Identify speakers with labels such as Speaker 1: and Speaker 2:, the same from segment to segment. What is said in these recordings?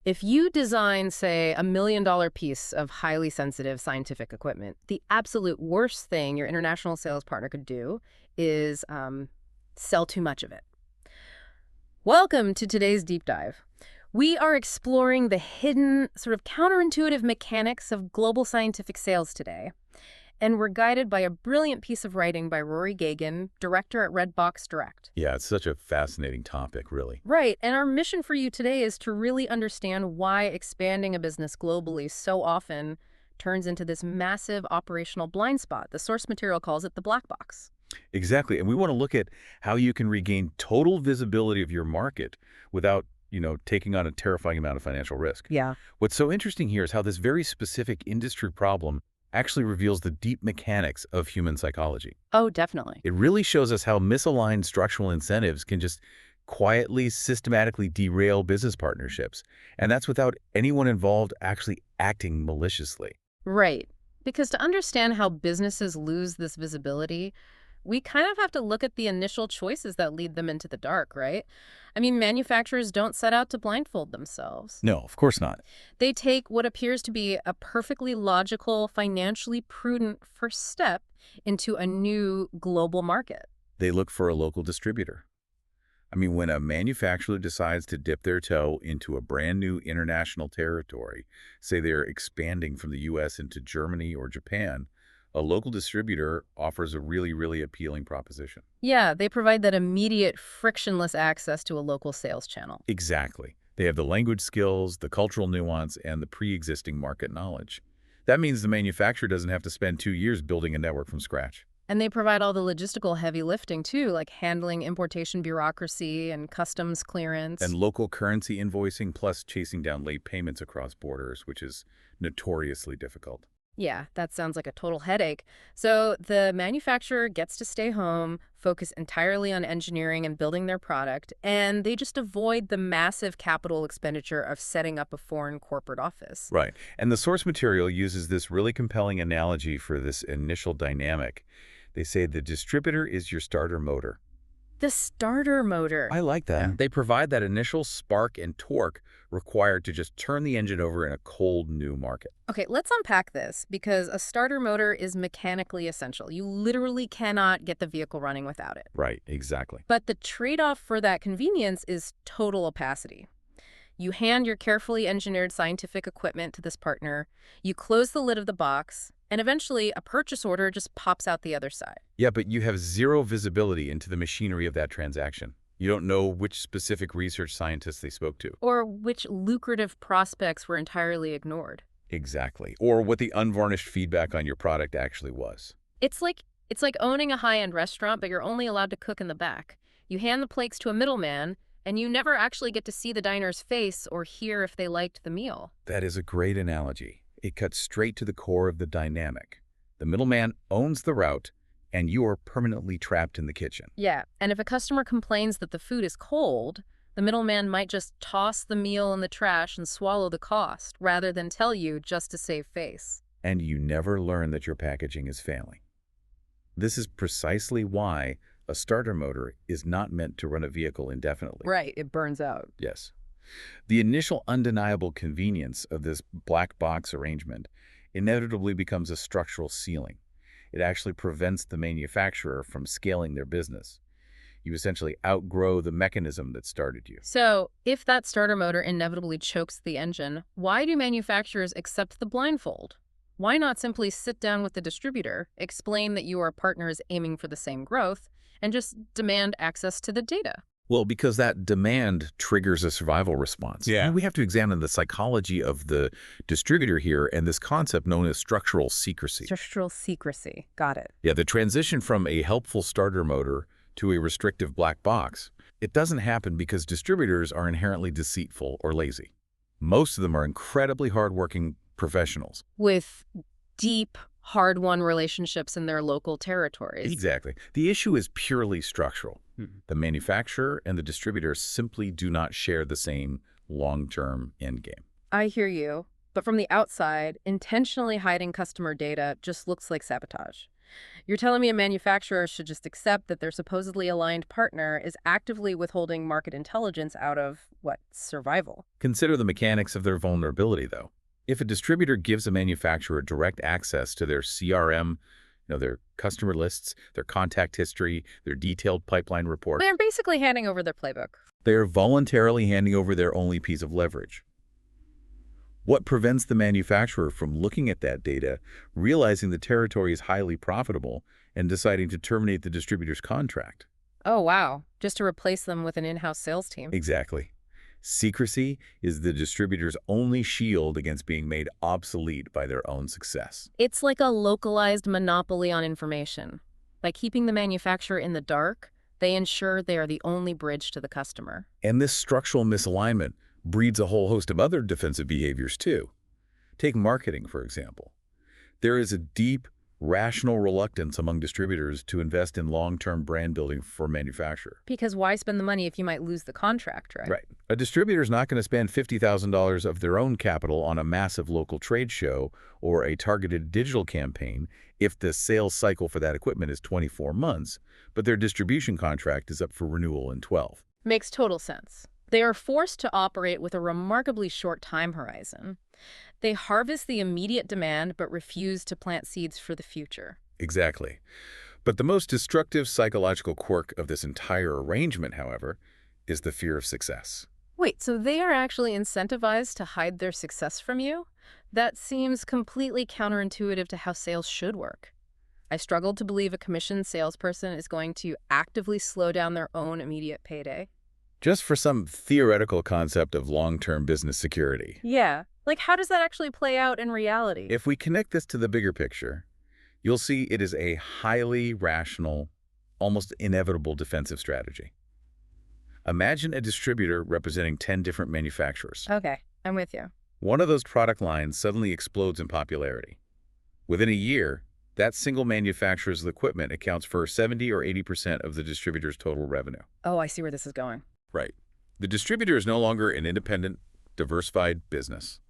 Speaker 1: If you design, say, $1 million piece of highly sensitive scientific equipment, the absolute worst thing your international sales partner could do is sell too much of it. Welcome to today's deep dive. We are exploring the hidden, sort of counterintuitive mechanics of global scientific sales today. And we're guided by a brilliant piece of writing by Rory, director at Redbox Direct.
Speaker 2: Yeah, it's such a fascinating topic, really.
Speaker 1: Right, and our mission for you today is to really understand why expanding a business globally so often turns into this massive operational blind spot. The source material calls it the black box.
Speaker 2: Exactly. And we want to look at how you can regain total visibility of your market without, taking on a terrifying amount of financial risk.
Speaker 1: Yeah.
Speaker 2: What's so interesting here is how this very specific industry problem actually reveals the deep mechanics of human psychology.
Speaker 1: Oh, definitely.
Speaker 2: It really shows us how misaligned structural incentives can just quietly, systematically derail business partnerships. And that's without anyone involved actually acting maliciously.
Speaker 1: Right. Because to understand how businesses lose this visibility, we kind of have to look at the initial choices that lead them into the dark, right? I mean, manufacturers don't set out to blindfold themselves.
Speaker 2: No, of course not.
Speaker 1: They take what appears to be a perfectly logical, financially prudent first step into a new global market.
Speaker 2: They look for a local distributor. I mean, when a manufacturer decides to dip their toe into a brand new international territory, say they're expanding from the U.S. into Germany or Japan, a local distributor offers a really, really appealing proposition.
Speaker 1: Yeah, they provide that immediate, frictionless access to a local sales channel.
Speaker 2: Exactly. They have the language skills, the cultural nuance, and the pre-existing market knowledge. That means the manufacturer doesn't have to spend 2 years building a network from scratch.
Speaker 1: And they provide all the logistical heavy lifting, too, like handling importation bureaucracy and customs clearance.
Speaker 2: And local currency invoicing, plus chasing down late payments across borders, which is notoriously difficult.
Speaker 1: Yeah, that sounds like a total headache. So the manufacturer gets to stay home, focus entirely on engineering and building their product, and they just avoid the massive capital expenditure of setting up a foreign corporate office.
Speaker 2: Right. And the source material uses this really compelling analogy for this initial dynamic. They say the distributor is your starter motor.
Speaker 1: The starter motor.
Speaker 2: I like that. Yeah. They provide that initial spark and torque required to just turn the engine over in a cold new market.
Speaker 1: Okay, let's unpack this, because a starter motor is mechanically essential. You literally cannot get the vehicle running without it.
Speaker 2: Right, exactly.
Speaker 1: But the trade-off for that convenience is total opacity. You hand your carefully engineered scientific equipment to this partner, you close the lid of the box, and eventually a purchase order just pops out the other side.
Speaker 2: Yeah, but you have zero visibility into the machinery of that transaction. You don't know which specific research scientists they spoke to.
Speaker 1: Or which lucrative prospects were entirely ignored.
Speaker 2: Exactly. Or what the unvarnished feedback on your product actually was.
Speaker 1: It's like owning a high-end restaurant, but you're only allowed to cook in the back. You hand the plates to a middleman, and you never actually get to see the diner's face or hear if they liked the meal.
Speaker 2: That is a great analogy. It cuts straight to the core of the dynamic. The middleman owns the route, and you are permanently trapped in the kitchen.
Speaker 1: Yeah, and if a customer complains that the food is cold, the middleman might just toss the meal in the trash and swallow the cost, rather than tell you just to save face.
Speaker 2: And you never learn that your packaging is failing. This is precisely why a starter motor is not meant to run a vehicle indefinitely.
Speaker 1: Right, it burns out.
Speaker 2: Yes. The initial undeniable convenience of this black box arrangement inevitably becomes a structural ceiling. It actually prevents the manufacturer from scaling their business. You essentially outgrow the mechanism that started you.
Speaker 1: So, if that starter motor inevitably chokes the engine, why do manufacturers accept the blindfold? Why not simply sit down with the distributor, explain that you are partners aiming for the same growth, and just demand access to the data?
Speaker 2: Well, because that demand triggers a survival response.
Speaker 3: Yeah.
Speaker 2: And we have to examine the psychology of the distributor here and this concept known as structural secrecy.
Speaker 1: Structural secrecy. Got it.
Speaker 2: Yeah, the transition from a helpful starter motor to a restrictive black box, it doesn't happen because distributors are inherently deceitful or lazy. Most of them are incredibly hardworking professionals.
Speaker 1: With deep, hard-won relationships in their local territories.
Speaker 2: Exactly. The issue is purely structural. The manufacturer and the distributor simply do not share the same long-term endgame.
Speaker 1: I hear you, but from the outside, intentionally hiding customer data just looks like sabotage. You're telling me a manufacturer should just accept that their supposedly aligned partner is actively withholding market intelligence out of, what, survival?
Speaker 2: Consider the mechanics of their vulnerability, though. If a distributor gives a manufacturer direct access to their CRM, their customer lists, their contact history, their detailed pipeline report,
Speaker 1: They're basically handing over their playbook.
Speaker 2: they are voluntarily handing over their only piece of leverage. What prevents the manufacturer from looking at that data, realizing the territory is highly profitable, and deciding to terminate the distributor's contract?
Speaker 1: Oh, wow. Just to replace them with an in-house sales team.
Speaker 2: Exactly. Secrecy is the distributor's only shield against being made obsolete by their own success.
Speaker 1: It's like a localized monopoly on information. By keeping the manufacturer in the dark, they ensure they are the only bridge to the customer.
Speaker 2: And this structural misalignment breeds a whole host of other defensive behaviors too. Take marketing, for example. There is a deep, rational reluctance among distributors to invest in long-term brand building for a manufacturer.
Speaker 1: Because why spend the money if you might lose the contract, right?
Speaker 2: Right. A distributor is not going to spend $50,000 of their own capital on a massive local trade show or a targeted digital campaign if the sales cycle for that equipment is 24 months, but their distribution contract is up for renewal in 12.
Speaker 1: Makes total sense. They are forced to operate with a remarkably short time horizon. They harvest the immediate demand but refuse to plant seeds for the future.
Speaker 2: Exactly. But the most destructive psychological quirk of this entire arrangement, however, is the fear of success.
Speaker 1: Wait, so they are actually incentivized to hide their success from you? That seems completely counterintuitive to how sales should work. I struggle to believe a commissioned salesperson is going to actively slow down their own immediate payday.
Speaker 2: Just for some theoretical concept of long-term business security.
Speaker 1: Yeah, like how does that actually play out in reality?
Speaker 2: If we connect this to the bigger picture, you'll see it is a highly rational, almost inevitable defensive strategy. Imagine a distributor representing 10 different manufacturers.
Speaker 1: Okay, I'm with you.
Speaker 2: One of those product lines suddenly explodes in popularity. Within a year, that single manufacturer's equipment accounts for 70 or 80% of the distributor's total revenue.
Speaker 1: Oh, I see where this is going.
Speaker 2: Right. The distributor is no longer an independent, diversified business.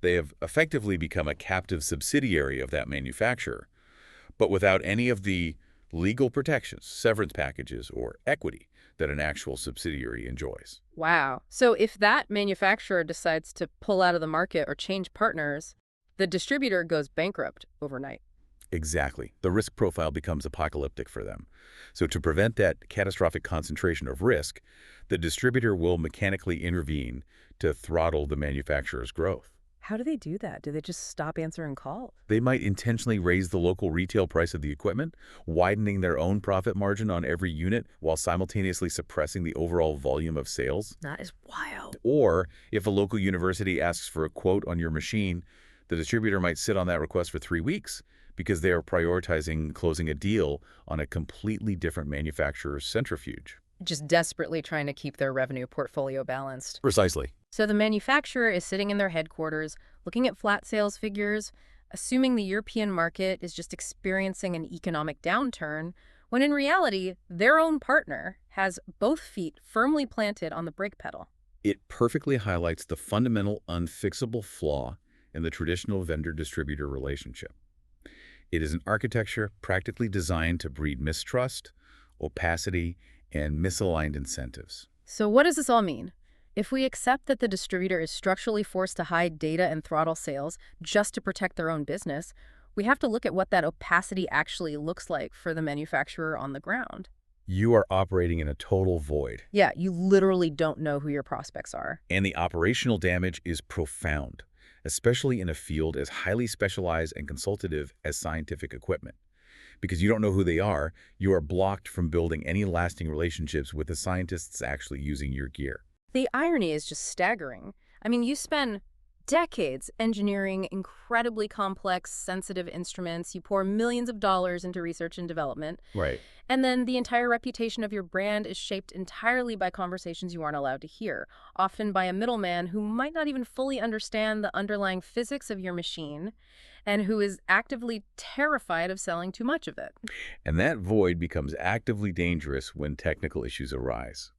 Speaker 2: They have effectively become a captive subsidiary of that manufacturer, but without any of the legal protections, severance packages, or equity that an actual subsidiary enjoys.
Speaker 1: Wow. So if that manufacturer decides to pull out of the market or change partners, the distributor goes bankrupt overnight.
Speaker 2: Exactly. The risk profile becomes apocalyptic for them. So to prevent that catastrophic concentration of risk, the distributor will mechanically intervene to throttle the manufacturer's growth.
Speaker 1: How do they do that? Do they just stop answering calls?
Speaker 2: They might intentionally raise the local retail price of the equipment, widening their own profit margin on every unit while simultaneously suppressing the overall volume of sales.
Speaker 1: That is wild.
Speaker 2: Or if a local university asks for a quote on your machine, the distributor might sit on that request for 3 weeks because they are prioritizing closing a deal on a completely different manufacturer's centrifuge.
Speaker 1: Just desperately trying to keep their revenue portfolio balanced.
Speaker 2: Precisely.
Speaker 1: So the manufacturer is sitting in their headquarters, looking at flat sales figures, assuming the European market is just experiencing an economic downturn, when in reality, their own partner has both feet firmly planted on the brake pedal.
Speaker 2: It perfectly highlights the fundamental unfixable flaw in the traditional vendor-distributor relationship. It is an architecture practically designed to breed mistrust, opacity, and misaligned incentives.
Speaker 1: So what does this all mean? If we accept that the distributor is structurally forced to hide data and throttle sales just to protect their own business, we have to look at what that opacity actually looks like for the manufacturer on the ground.
Speaker 2: You are operating in a total void.
Speaker 1: Yeah, you literally don't know who your prospects are.
Speaker 2: And the operational damage is profound, especially in a field as highly specialized and consultative as scientific equipment. Because you don't know who they are, you are blocked from building any lasting relationships with the scientists actually using your gear.
Speaker 1: The irony is just staggering. I mean, you spend decades engineering incredibly complex, sensitive instruments. You pour millions of dollars into research and development.
Speaker 2: Right.
Speaker 1: And then the entire reputation of your brand is shaped entirely by conversations you aren't allowed to hear, often by a middleman who might not even fully understand the underlying physics of your machine and who is actively terrified of selling too much of it.
Speaker 2: And that void becomes actively dangerous when technical issues arise.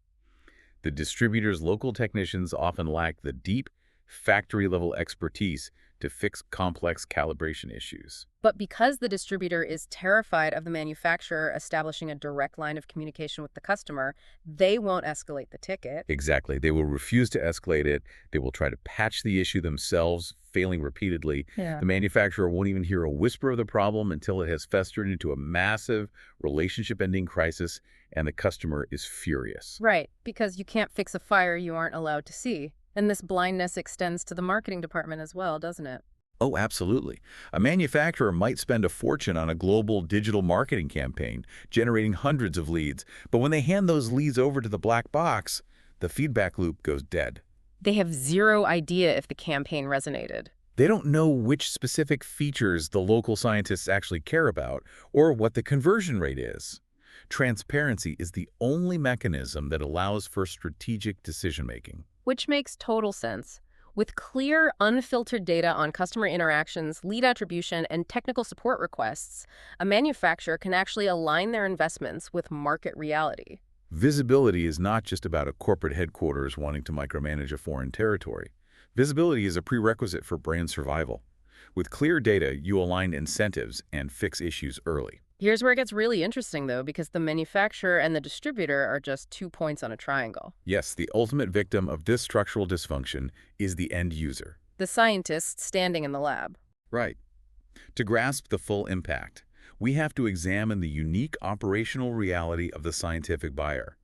Speaker 2: The distributor's local technicians often lack the deep, factory-level expertise to fix complex calibration issues.
Speaker 1: But because the distributor is terrified of the manufacturer establishing a direct line of communication with the customer, they won't escalate the ticket.
Speaker 2: Exactly. They will refuse to escalate it. They will try to patch the issue themselves, failing repeatedly.
Speaker 1: Yeah.
Speaker 2: The manufacturer won't even hear a whisper of the problem until it has festered into a massive relationship-ending crisis, and the customer is furious.
Speaker 1: Right, because you can't fix a fire you aren't allowed to see. And this blindness extends to the marketing department as well, doesn't it?
Speaker 2: Oh, absolutely. A manufacturer might spend a fortune on a global digital marketing campaign, generating hundreds of leads, but when they hand those leads over to the black box, the feedback loop goes dead.
Speaker 1: They have zero idea if the campaign resonated.
Speaker 2: They don't know which specific features the local scientists actually care about or what the conversion rate is. Transparency is the only mechanism that allows for strategic decision-making.
Speaker 1: Which makes total sense. With clear, unfiltered data on customer interactions, lead attribution, and technical support requests, a manufacturer can actually align their investments with market reality.
Speaker 2: Visibility is not just about a corporate headquarters wanting to micromanage a foreign territory. Visibility is a prerequisite for brand survival. With clear data, you align incentives and fix issues early.
Speaker 1: Here's where it gets really interesting, though, because the manufacturer and the distributor are just 2 points on a triangle.
Speaker 2: Yes, the ultimate victim of this structural dysfunction is the end user.
Speaker 1: The scientist standing in the lab.
Speaker 2: Right. To grasp the full impact, we have to examine the unique operational reality of the scientific buyer.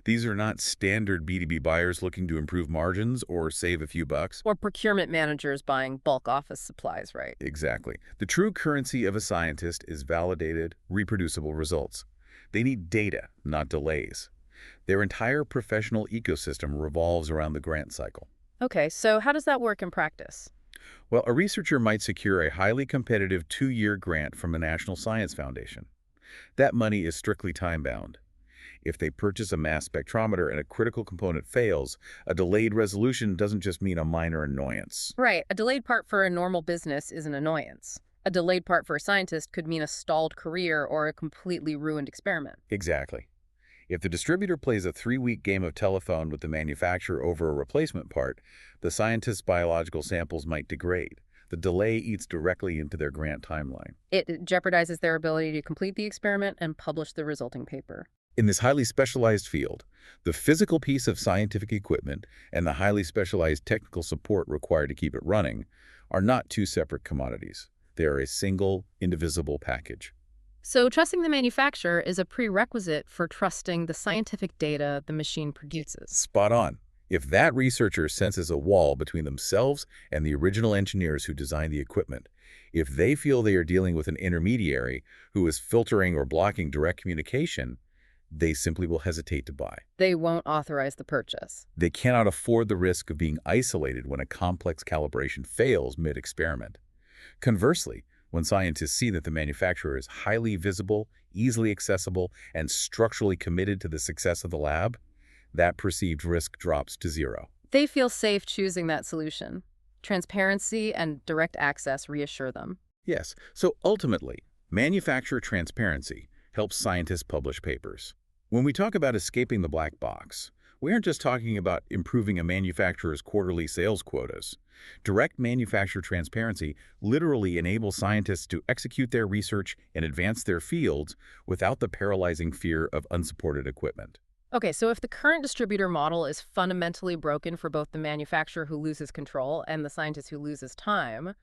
Speaker 2: These are not standard B2B buyers looking to improve margins or save a few bucks.
Speaker 1: Or procurement managers buying bulk office supplies, right?
Speaker 2: Exactly. The true currency of a scientist is validated, reproducible results. They need data, not delays. Their entire professional ecosystem revolves around the grant cycle.
Speaker 1: Okay, so how does that work in practice?
Speaker 2: Well, a researcher might secure a highly competitive 2-year grant from a National Science Foundation. That money is strictly time-bound. If they purchase a mass spectrometer and a critical component fails, a delayed resolution doesn't just mean a minor annoyance.
Speaker 1: Right, a delayed part for a normal business is an annoyance. A delayed part for a scientist could mean a stalled career or a completely ruined experiment.
Speaker 2: Exactly. If the distributor plays a 3-week game of telephone with the manufacturer over a replacement part, the scientist's biological samples might degrade. The delay eats directly into their grant timeline.
Speaker 1: It jeopardizes their ability to complete the experiment and publish the resulting paper.
Speaker 2: In this highly specialized field, the physical piece of scientific equipment and the highly specialized technical support required to keep it running are not two separate commodities. They are a single, indivisible package.
Speaker 1: So trusting the manufacturer is a prerequisite for trusting the scientific data the machine produces.
Speaker 2: Spot on. If that researcher senses a wall between themselves and the original engineers who designed the equipment, if they feel they are dealing with an intermediary who is filtering or blocking direct communication, they simply will hesitate to buy.
Speaker 1: They won't authorize the purchase.
Speaker 2: They cannot afford the risk of being isolated when a complex calibration fails mid-experiment. Conversely, when scientists see that the manufacturer is highly visible, easily accessible, and structurally committed to the success of the lab, that perceived risk drops to zero.
Speaker 1: They feel safe choosing that solution. Transparency and direct access reassure them.
Speaker 2: Yes, so ultimately, manufacturer transparency helps scientists publish papers. When we talk about escaping the black box, we aren't just talking about improving a manufacturer's quarterly sales quotas. Direct manufacturer transparency literally enables scientists to execute their research and advance their fields without the paralyzing fear of unsupported equipment.
Speaker 1: Okay, so if the current distributor model is fundamentally broken for both the manufacturer who loses control and the scientist who loses time,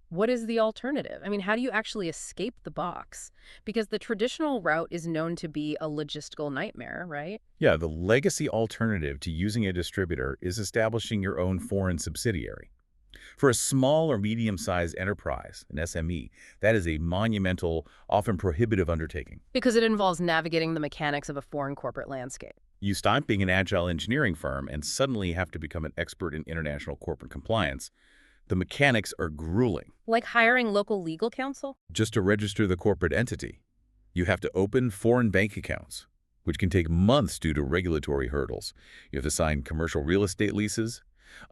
Speaker 1: what is the alternative? I mean, how do you actually escape the box? Because the traditional route is known to be a logistical nightmare, right?
Speaker 2: Yeah, the legacy alternative to using a distributor is establishing your own foreign subsidiary. For a small or medium-sized enterprise, an SME, that is a monumental, often prohibitive undertaking.
Speaker 1: Because it involves navigating the mechanics of a foreign corporate landscape.
Speaker 2: You stop being an agile engineering firm and suddenly have to become an expert in international corporate compliance. The mechanics are grueling.
Speaker 1: Like hiring local legal counsel?
Speaker 2: Just to register the corporate entity, you have to open foreign bank accounts, which can take months due to regulatory hurdles. You have to sign commercial real estate leases,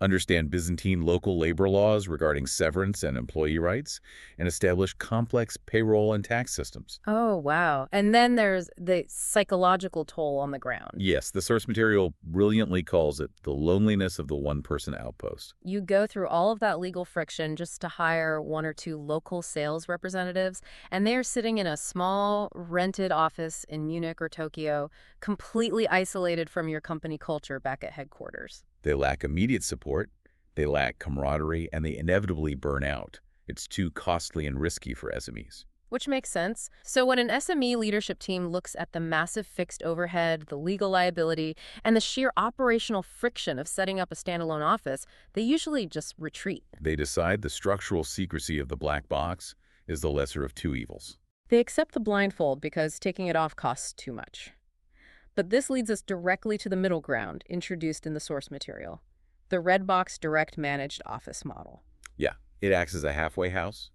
Speaker 2: understand Byzantine local labor laws regarding severance and employee rights, and establish complex payroll and tax systems.
Speaker 1: Oh, wow. And then there's the psychological toll on the ground.
Speaker 2: Yes, the source material brilliantly calls it the loneliness of the one-person outpost.
Speaker 1: You go through all of that legal friction just to hire one or two local sales representatives, and they're sitting in a small rented office in Munich or Tokyo, completely isolated from your company culture back at headquarters.
Speaker 2: They lack immediate support, they lack camaraderie, and they inevitably burn out. It's too costly and risky for SMEs.
Speaker 1: Which makes sense. So when an SME leadership team looks at the massive fixed overhead, the legal liability, and the sheer operational friction of setting up a standalone office, they usually just retreat.
Speaker 2: They decide the structural secrecy of the black box is the lesser of two evils.
Speaker 1: They accept the blindfold because taking it off costs too much. But this leads us directly to the middle ground introduced in the source material, the red box direct managed office model.
Speaker 2: Yeah, it acts as a halfway house.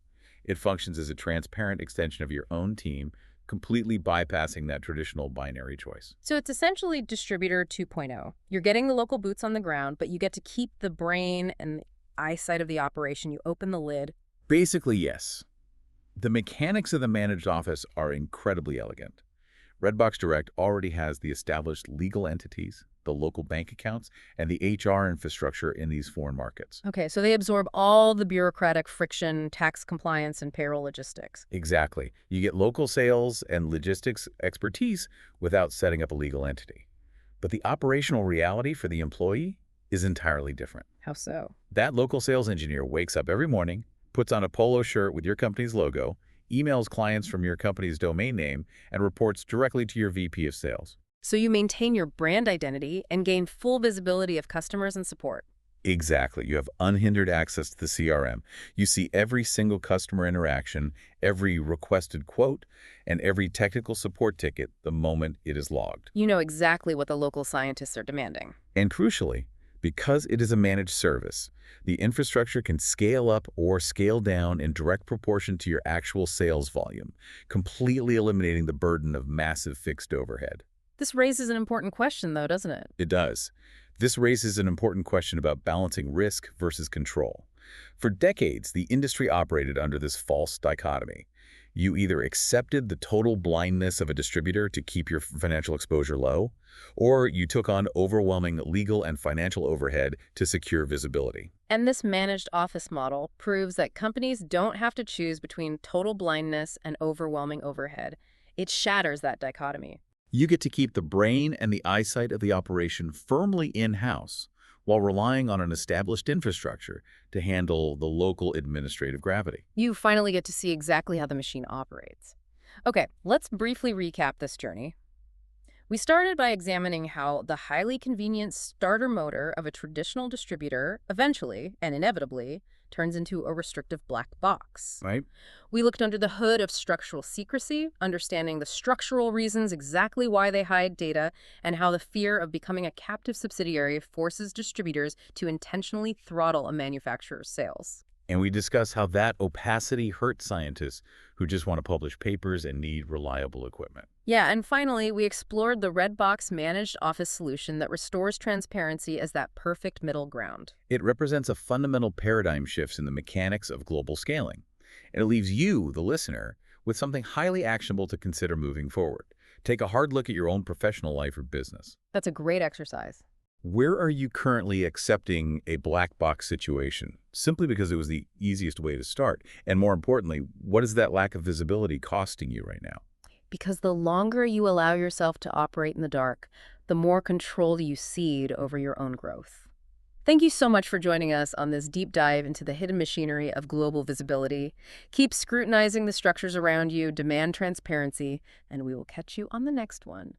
Speaker 2: It functions as a transparent extension of your own team, completely bypassing that traditional binary choice.
Speaker 1: So it's essentially Distributor 2.0. You're getting the local boots on the ground, but you get to keep the brain and the eyesight of the operation. You open the lid.
Speaker 2: Basically, yes. The mechanics of the managed office are incredibly elegant. Redbox Direct already has the established legal entities, the local bank accounts, and the HR infrastructure in these foreign markets.
Speaker 1: Okay, so they absorb all the bureaucratic friction, tax compliance, and payroll logistics.
Speaker 2: Exactly. You get local sales and logistics expertise without setting up a legal entity. But the operational reality for the employee is entirely different.
Speaker 1: How so?
Speaker 2: That local sales engineer wakes up every morning, puts on a polo shirt with your company's logo, emails clients from your company's domain name, and reports directly to your VP of sales.
Speaker 1: So you maintain your brand identity and gain full visibility of customers and support.
Speaker 2: Exactly. You have unhindered access to the CRM. You see every single customer interaction, every requested quote, and every technical support ticket the moment it is logged.
Speaker 1: You know exactly what the local scientists are demanding.
Speaker 2: And crucially, because it is a managed service, the infrastructure can scale up or scale down in direct proportion to your actual sales volume, completely eliminating the burden of massive fixed overhead.
Speaker 1: This raises an important question, though, doesn't it?
Speaker 2: It does. This raises an important question about balancing risk versus control. For decades, the industry operated under this false dichotomy. You either accepted the total blindness of a distributor to keep your financial exposure low, or you took on overwhelming legal and financial overhead to secure visibility.
Speaker 1: And this managed office model proves that companies don't have to choose between total blindness and overwhelming overhead. It shatters that dichotomy.
Speaker 2: You get to keep the brain and the eyesight of the operation firmly in-house while relying on an established infrastructure to handle the local administrative gravity.
Speaker 1: You finally get to see exactly how the machine operates. Okay, let's briefly recap this journey. We started by examining how the highly convenient starter motor of a traditional distributor eventually, and inevitably, turns into a restrictive black box.
Speaker 2: Right?
Speaker 1: We looked under the hood of structural secrecy, understanding the structural reasons exactly why they hide data, and how the fear of becoming a captive subsidiary forces distributors to intentionally throttle a manufacturer's sales.
Speaker 2: And we discuss how that opacity hurts scientists who just want to publish papers and need reliable equipment.
Speaker 1: Yeah, and finally, we explored the red box managed office solution that restores transparency as that perfect middle ground.
Speaker 2: It represents a fundamental paradigm shift in the mechanics of global scaling. And it leaves you, the listener, with something highly actionable to consider moving forward. Take a hard look at your own professional life or business.
Speaker 1: That's a great exercise.
Speaker 2: Where are you currently accepting a black box situation simply because it was the easiest way to start? And more importantly, what is that lack of visibility costing you right now?
Speaker 1: Because the longer you allow yourself to operate in the dark, the more control you cede over your own growth. Thank you so much for joining us on this deep dive into the hidden machinery of global visibility. Keep scrutinizing the structures around you, demand transparency, and we will catch you on the next one.